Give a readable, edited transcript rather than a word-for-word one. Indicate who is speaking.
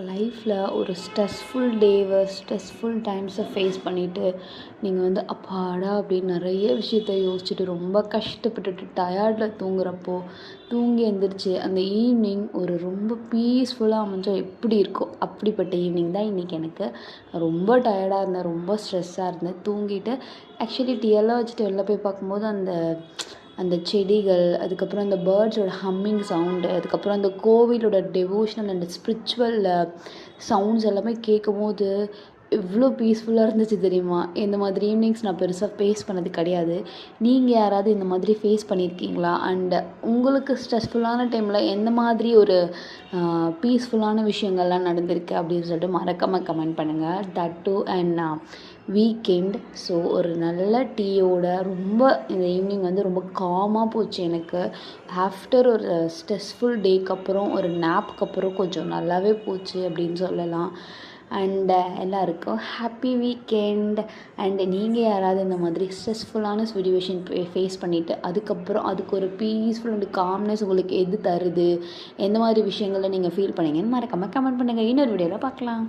Speaker 1: லைஃப்பில் ஒரு stressful டைம்ஸை face பண்ணிவிட்டு நீங்கள் வந்து அப்பாடா அப்படின்னு நிறைய விஷயத்த யோசிச்சுட்டு ரொம்ப கஷ்டப்பட்டுட்டு டயர்டில் தூங்குறப்போ தூங்கி எழுந்திரிச்சு அந்த ஈவினிங் ஒரு ரொம்ப பீஸ்ஃபுல்லாக அமைஞ்சால் எப்படி இருக்கோ அப்படிப்பட்ட ஈவினிங் தான் இன்றைக்கி எனக்கு. ரொம்ப டயர்டாக இருந்தேன், ரொம்ப ஸ்ட்ரெஸ்ஸாக இருந்தேன். தூங்கிட்டு ஆக்சுவலி டீயெல்லாம் வச்சுட்டு வெளில போய் பார்க்கும்போது அந்த செடிகள், அதுக்கப்புறம் அந்த பேர்ட்ஸோட ஹம்மிங் சவுண்டு, அதுக்கப்புறம் அந்த கோவிலோட டெவோஷனல் அண்ட் ஸ்பிரிச்சுவல் சவுண்ட்ஸ் எல்லாமே கேட்கும்போது எவ்வளோ பீஸ்ஃபுல்லாக இருந்துச்சு தெரியுமா? இந்த மாதிரி ஈவினிங்ஸ் நான் பெருசாக ஃபேஸ் பண்ணது கிடையாது. நீங்கள் யாராவது இந்த மாதிரி ஃபேஸ் பண்ணியிருக்கீங்களா? அண்ட் உங்களுக்கு ஸ்ட்ரெஸ்ஃபுல்லான டைமில் எந்த மாதிரி ஒரு பீஸ்ஃபுல்லான விஷயங்கள்லாம் நடந்திருக்கு அப்படின்னு சொல்லிட்டு மறக்காமல் கமெண்ட் பண்ணுங்கள். That too and weekend. So ஒரு நல்ல டீயோட ரொம்ப இந்த ஈவினிங் வந்து ரொம்ப காமாக போச்சு எனக்கு. ஆஃப்டர் ஒரு ஸ்ட்ரெஸ்ஃபுல் டேக்கு அப்புறம் ஒரு நாப்க்கு அப்புறம் கொஞ்சம் நல்லாவே போச்சு அப்படின்னு சொல்லலாம். அண்ட் எல்லாருக்கும் ஹாப்பி வீக்கெண்ட். அண்ட் நீங்கள் யாராவது இந்த மாதிரி ஸ்ட்ரெஸ்ஃபுல்லான சிச்சுவேஷன் ஃபேஸ் பண்ணிவிட்டு அதுக்கப்புறம் அதுக்கு ஒரு பீஸ்ஃபுல் அண்ட் காம்னஸ் உங்களுக்கு எது தருது, எந்த மாதிரி விஷயங்களில் நீங்கள் ஃபீல் பண்ணீங்கன்னு மறக்காமல் கமெண்ட் பண்ணுங்கள். இன்னொரு வீடியோவில் பார்க்கலாம்.